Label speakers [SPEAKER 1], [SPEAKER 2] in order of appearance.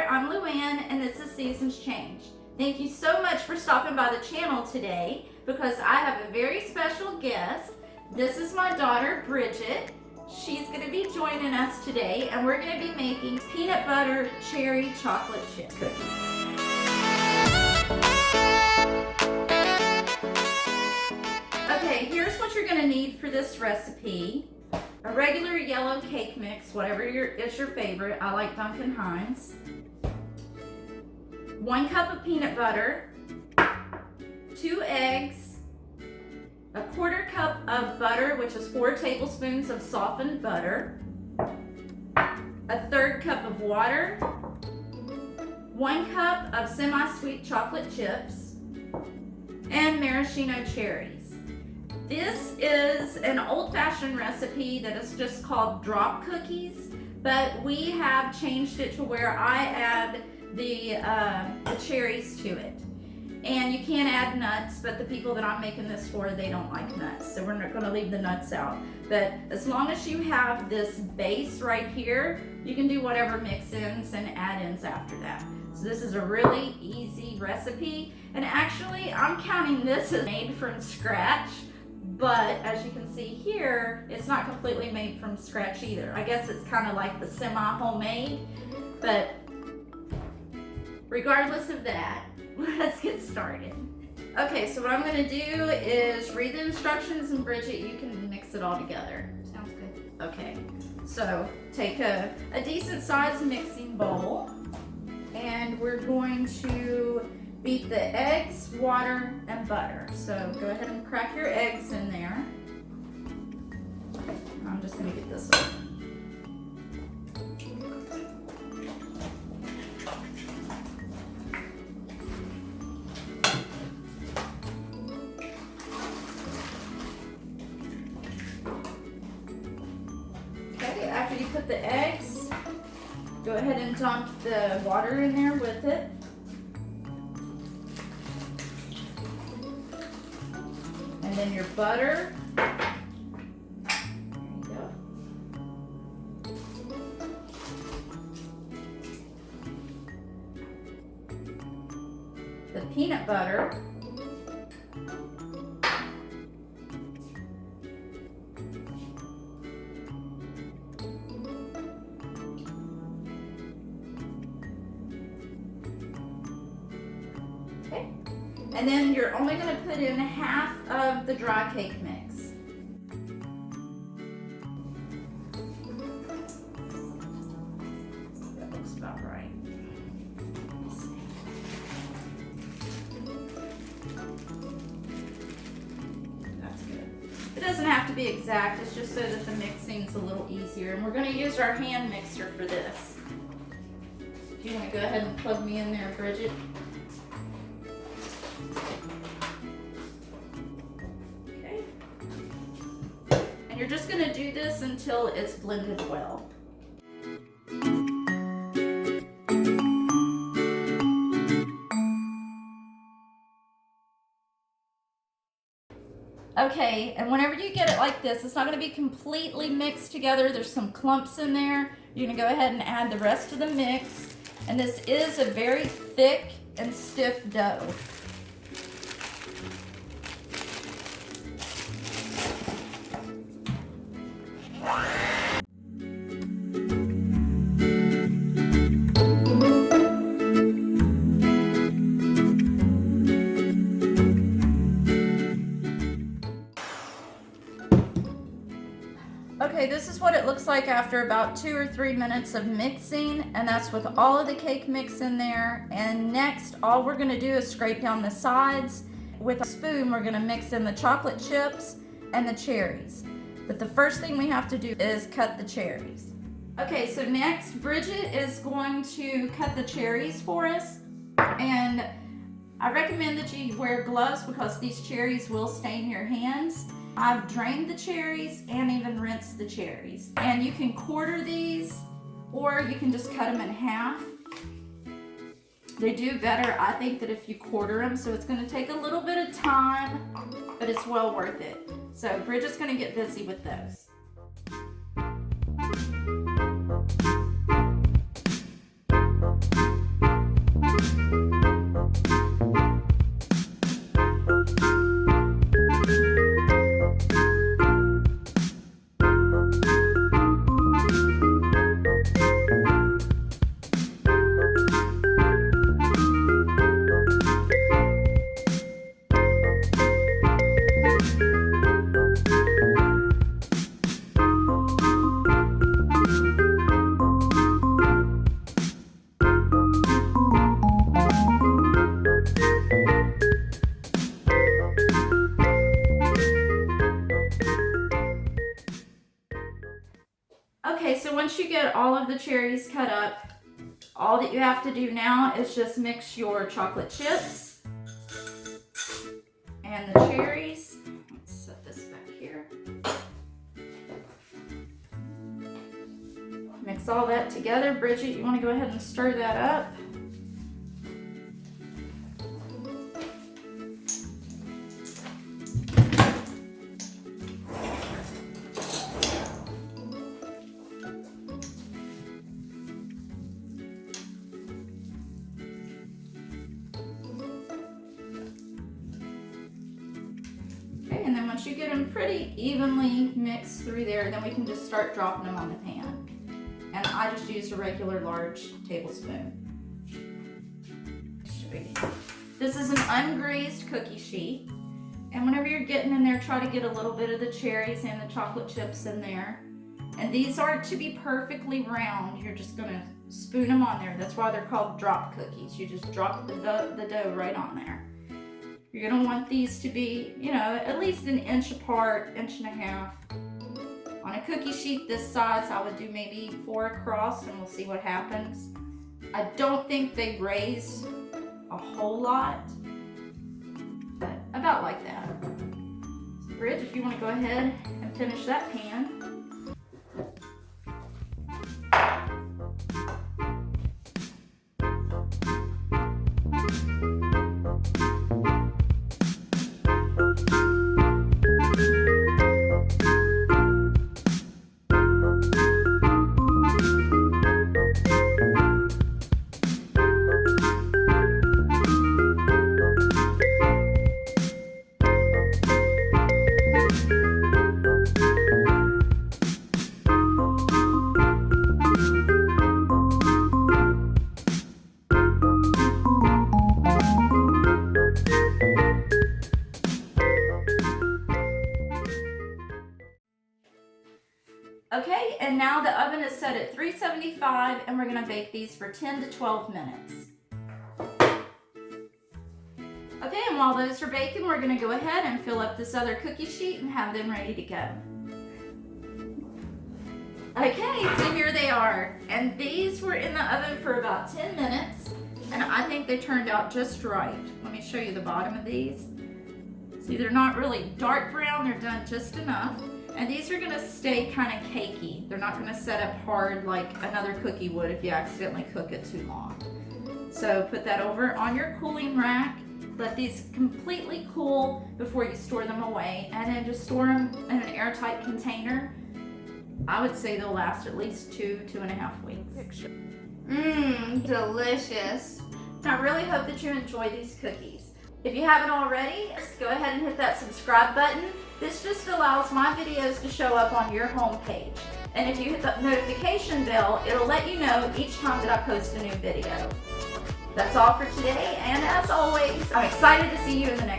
[SPEAKER 1] I'm Luann, and this is Seasons Change. Thank you so much for stopping by the channel today because I have a very special guest. This is my daughter, Bridget. She's going to be joining us today, and we're going to be making peanut butter cherry chocolate chip cookies. Okay, here's what you're going to need for this recipe. A regular yellow cake mix, whatever is your favorite. I like Duncan Hines. 1 cup of peanut butter, 2 eggs, a 1/4 cup of butter, which is 4 tablespoons of softened butter, a 1/3 cup of water, 1 cup of semi-sweet chocolate chips, and maraschino cherries. This is an old-fashioned recipe that is just called drop cookies, but we have changed it to where I add the cherries to it. And you can add nuts, but the people that I'm making this for, they don't like nuts, so we're not going to leave the nuts out. But as long as you have this base right here, you can do whatever mix-ins and add-ins after that. So this is a really easy recipe, and actually I'm counting this as made from scratch. But as you can see here, it's not completely made from scratch either. I guess it's kind of like the semi-homemade, but regardless of that, let's get started. Okay, so what I'm gonna do is read the instructions, and Bridget, you can mix it all together.
[SPEAKER 2] Sounds good.
[SPEAKER 1] Okay, so take a decent sized mixing bowl, and we're going to beat the eggs, water, and butter. So go ahead and crack your eggs in there. I'm just gonna get this open. Okay, after you put the eggs, go ahead and dump the water in there with it. And then your butter. There you go. The peanut butter. Okay. And then you're only going to put in half of the dry cake mix. That looks about right. That's good. It doesn't have to be exact, it's just so that the mixing's a little easier. And we're going to use our hand mixer for this. If you want to go ahead and plug me in there, Bridget. You're just going to do this until it's blended well. Okay, and whenever you get it like this, it's not going to be completely mixed together. There's some clumps in there. You're going to go ahead and add the rest of the mix. And this is a very thick and stiff dough. Okay, this is what it looks like after about 2 or 3 minutes of mixing, and that's with all of the cake mix in there. And next, all we're going to do is scrape down the sides. With a spoon, we're going to mix in the chocolate chips and the cherries. But the first thing we have to do is cut the cherries. Okay, so next, Bridget is going to cut the cherries for us. And I recommend that you wear gloves because these cherries will stain your hands. I've drained the cherries and even rinsed the cherries. And you can quarter these, or you can just cut them in half. They do better, I think, that if you quarter them, so it's going to take a little bit of time, but it's well worth it. So Bridget's going to get busy with those. all of the cherries cut up. All that you have to do now is just mix your chocolate chips and the cherries. Let's set this back here. Mix all that together. Bridget, you want to go ahead and stir that up. Okay, and then once you get them pretty evenly mixed through there, then we can just start dropping them on the pan. And I just used a regular large tablespoon. This is an ungreased cookie sheet. And whenever you're getting in there, try to get a little bit of the cherries and the chocolate chips in there. And these are to be perfectly round. You're just gonna spoon them on there. That's why they're called drop cookies. You just drop the dough right on there. You're gonna want these to be, you know, at least an inch apart, inch and a half. On a cookie sheet this size, I would do maybe 4 across and we'll see what happens. I don't think they raise a whole lot, but about like that. So Bridge, if you want to go ahead and finish that pan. Okay, and now the oven is set at 375 and we're gonna bake these for 10 to 12 minutes. Okay, and while those are baking, we're gonna go ahead and fill up this other cookie sheet and have them ready to go. Okay, so here they are. And these were in the oven for about 10 minutes and I think they turned out just right. Let me show you the bottom of these. See, they're not really dark brown, they're done just enough. And these are gonna stay kind of cakey. They're not gonna set up hard like another cookie would if you accidentally cook it too long. So put that over on your cooling rack. Let these completely cool before you store them away. And then just store them in an airtight container. I would say they'll last at least 2.5 weeks.
[SPEAKER 2] Mmm, delicious.
[SPEAKER 1] I really hope that you enjoy these cookies. If you haven't already, just go ahead and hit that subscribe button. This just allows my videos to show up on your home page. And if you hit the notification bell, it'll let you know each time that I post a new video. That's all for today, and as always, I'm excited to see you in the next